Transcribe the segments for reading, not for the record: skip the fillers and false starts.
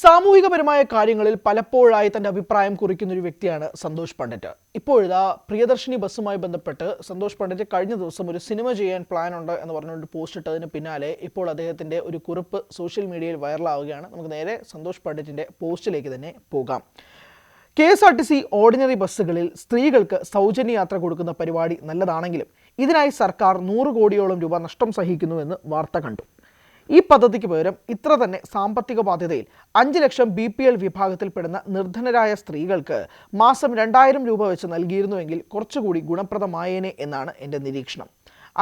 സാമൂഹികപരമായ കാര്യങ്ങളിൽ പലപ്പോഴായി തന്റെ അഭിപ്രായം കുറിക്കുന്ന ഒരു വ്യക്തിയാണ് സന്തോഷ് പണ്ഡിറ്റ്. ഇപ്പോഴിതാ പ്രിയദർശിനി ബസ്സുമായി ബന്ധപ്പെട്ട് സന്തോഷ് പണ്ഡിറ്റ് കഴിഞ്ഞ ദിവസം ഒരു സിനിമ ചെയ്യാൻ പ്ലാൻ ഉണ്ട് എന്ന് പറഞ്ഞുകൊണ്ട് പോസ്റ്റ് ഇട്ടതിന് പിന്നാലെ ഇപ്പോൾ അദ്ദേഹത്തിന്റെ ഒരു കുറിപ്പ് സോഷ്യൽ മീഡിയയിൽ വൈറലാവുകയാണ്. നമുക്ക് നേരെ സന്തോഷ് പണ്ഡിറ്റിന്റെ പോസ്റ്റിലേക്ക് തന്നെ പോകാം. KSRTC ഓർഡിനറി ബസ്സുകളിൽ സ്ത്രീകൾക്ക് സൗജന്യ യാത്ര കൊടുക്കുന്ന പരിപാടി നല്ലതാണെങ്കിലും ഇതിനായി സർക്കാർ 100 കോടിയോളം രൂപ നഷ്ടം സഹിക്കുന്നുവെന്ന് വാർത്ത കണ്ടു. ഈ പദ്ധതിക്ക് പകരം ഇത്ര തന്നെ സാമ്പത്തിക ബാധ്യതയിൽ 5 ലക്ഷം BPL വിഭാഗത്തിൽപ്പെടുന്ന നിർധനരായ സ്ത്രീകൾക്ക് മാസം 2000 രൂപ വെച്ച് നൽകിയിരുന്നുവെങ്കിൽ കുറച്ചുകൂടി ഗുണപ്രദമായേനെ എന്നാണ് എൻ്റെ നിരീക്ഷണം.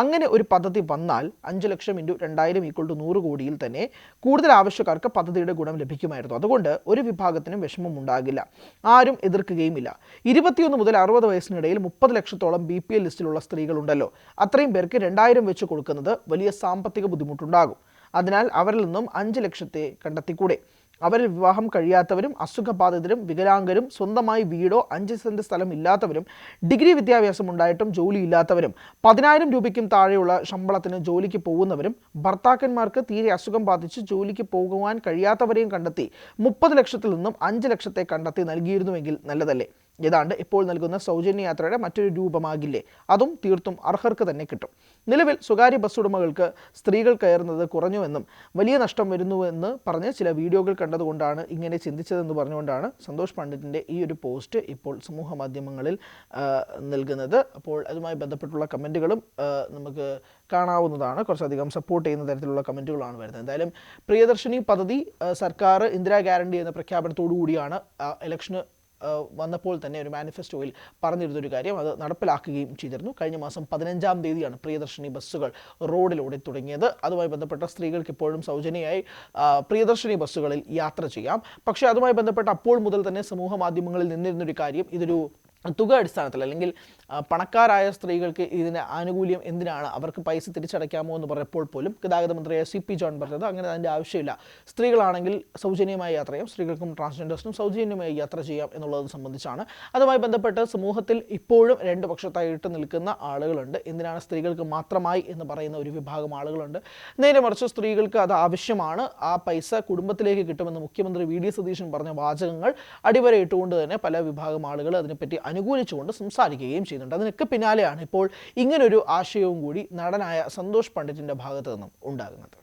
അങ്ങനെ ഒരു പദ്ധതി വന്നാൽ 5 ലക്ഷം × 2000 = 100 കോടിയിൽ തന്നെ കൂടുതൽ ആവശ്യക്കാർക്ക് പദ്ധതിയുടെ ഗുണം ലഭിക്കുമായിരുന്നു. അതുകൊണ്ട് ഒരു വിഭാഗത്തിനും വിഷമം ഉണ്ടാകില്ല, ആരും എതിർക്കുകയുമില്ല. 21 മുതൽ 60 വയസ്സിനിടയിൽ 30 ലക്ഷത്തോളം BPL ലിസ്റ്റിലുള്ള സ്ത്രീകളുണ്ടല്ലോ. അത്രയും പേർക്ക് 2000 വെച്ച് കൊടുക്കുന്നത് വലിയ സാമ്പത്തിക ബുദ്ധിമുട്ടുണ്ടാകും. അതിനാൽ അവരിൽ നിന്നും 5 ലക്ഷത്തെ കണ്ടെത്തിക്കൂടെ? അവരിൽ വിവാഹം കഴിയാത്തവരും അസുഖബാധിതരും വികലാംഗരും സ്വന്തമായി വീടോ 5 സെന്റ് സ്ഥലം ഇല്ലാത്തവരും ഡിഗ്രി വിദ്യാഭ്യാസം ഉണ്ടായിട്ടും ജോലി ഇല്ലാത്തവരും 10,000 രൂപയ്ക്കും താഴെയുള്ള ശമ്പളത്തിന് ജോലിക്ക് പോകുന്നവരും ഭർത്താക്കന്മാർക്ക് തീരെ അസുഖം ബാധിച്ച് ജോലിക്ക് പോകുവാൻ കഴിയാത്തവരെയും കണ്ടെത്തി 30 ലക്ഷത്തിൽ നിന്നും 5 ലക്ഷത്തെ കണ്ടെത്തി നൽകിയിരുന്നുവെങ്കിൽ നല്ലതല്ലേ? ഏതാണ്ട് ഇപ്പോൾ നൽകുന്ന സൗജന്യ യാത്രയുടെ മറ്റൊരു രൂപമാകില്ലേ? അതും തീർത്തും അർഹർക്ക് തന്നെ കിട്ടും. നിലവിൽ സ്വകാര്യ ബസ് ഉടമകൾക്ക് സ്ത്രീകൾ കയറുന്നത് കുറഞ്ഞുവെന്നും വലിയ നഷ്ടം വരുന്നുവെന്ന് പറഞ്ഞ് ചില വീഡിയോകൾ കണ്ടതുകൊണ്ടാണ് ഇങ്ങനെ ചിന്തിച്ചതെന്ന് പറഞ്ഞുകൊണ്ടാണ് സന്തോഷ് പണ്ഡിറ്റിൻ്റെ ഈ ഒരു പോസ്റ്റ് ഇപ്പോൾ സമൂഹ മാധ്യമങ്ങളിൽ നൽകുന്നത്. അപ്പോൾ അതുമായി ബന്ധപ്പെട്ടുള്ള കമൻറ്റുകളും നമുക്ക് കാണാവുന്നതാണ്. കുറച്ചധികം സപ്പോർട്ട് ചെയ്യുന്ന തരത്തിലുള്ള കമൻറ്റുകളാണ് വരുന്നത്. എന്തായാലും പ്രിയദർശിനി പദ്ധതി സർക്കാർ ഇന്ദിരാ ഗ്യാരണ്ടി എന്ന പ്രഖ്യാപനത്തോടു കൂടിയാണ് ഇലക്ഷന് വന്നപ്പോൾ തന്നെ ഒരു മാനിഫെസ്റ്റോയിൽ പറഞ്ഞിരുന്നൊരു കാര്യം അത് നടപ്പിലാക്കുകയും ചെയ്തിരുന്നു. കഴിഞ്ഞ മാസം 15-ാം തീയതിയാണ് പ്രിയദർശിനി ബസ്സുകൾ റോഡിലൂടെ തുടങ്ങിയത്. അതുമായി ബന്ധപ്പെട്ട സ്ത്രീകൾക്ക് ഇപ്പോഴും സൗജന്യമായി പ്രിയദർശിനി ബസ്സുകളിൽ യാത്ര ചെയ്യാം. പക്ഷേ അതുമായി ബന്ധപ്പെട്ട അപ്പോൾ മുതൽ തന്നെ സമൂഹ മാധ്യമങ്ങളിൽ നിന്നിരുന്നൊരു കാര്യം, ഇതൊരു തുക അടിസ്ഥാനത്തിൽ അല്ലെങ്കിൽ പണക്കാരായ സ്ത്രീകൾക്ക് ഇതിന് ആനുകൂല്യം എന്തിനാണ്, അവർക്ക് പൈസ തിരിച്ചടയ്ക്കാമോ എന്ന് പറഞ്ഞപ്പോൾ പോലും ഗതാഗത മന്ത്രിയായ CP ജോൺ പറഞ്ഞത് അങ്ങനെ അതിൻ്റെ ആവശ്യമില്ല, സ്ത്രീകളാണെങ്കിൽ സൗജന്യമായി യാത്ര ചെയ്യാം, സ്ത്രീകൾക്കും ട്രാൻസ്ജെൻഡേഴ്സിനും സൗജന്യമായി യാത്ര ചെയ്യാം എന്നുള്ളത് സംബന്ധിച്ചാണ്. അതുമായി ബന്ധപ്പെട്ട് സമൂഹത്തിൽ ഇപ്പോഴും 2 പക്ഷത്തായിട്ട് നിൽക്കുന്ന ആളുകളുണ്ട്. എന്തിനാണ് സ്ത്രീകൾക്ക് മാത്രമായി എന്ന് പറയുന്ന ഒരു വിഭാഗം ആളുകളുണ്ട്. നേരെ മറിച്ച് സ്ത്രീകൾക്ക് അത് ആവശ്യമാണ്, ആ പൈസ കുടുംബത്തിലേക്ക് കിട്ടുമെന്ന് മുഖ്യമന്ത്രി VD സതീശൻ പറഞ്ഞ വാചകങ്ങൾ അടിവരയിട്ടുകൊണ്ട് തന്നെ പല വിഭാഗം ആളുകൾ അതിനെപ്പറ്റി അനുകൂലിച്ചുകൊണ്ട് സംസാരിക്കുകയും ചെയ്യുന്നുണ്ട്. അതിനൊക്കെ പിന്നാലെയാണ് ഇപ്പോൾ ഇങ്ങനൊരു ആശയവും കൂടി നടനായ സന്തോഷ് പണ്ഡിറ്റിൻ്റെ ഭാഗത്തു നിന്നും ഉണ്ടാകുന്നത്.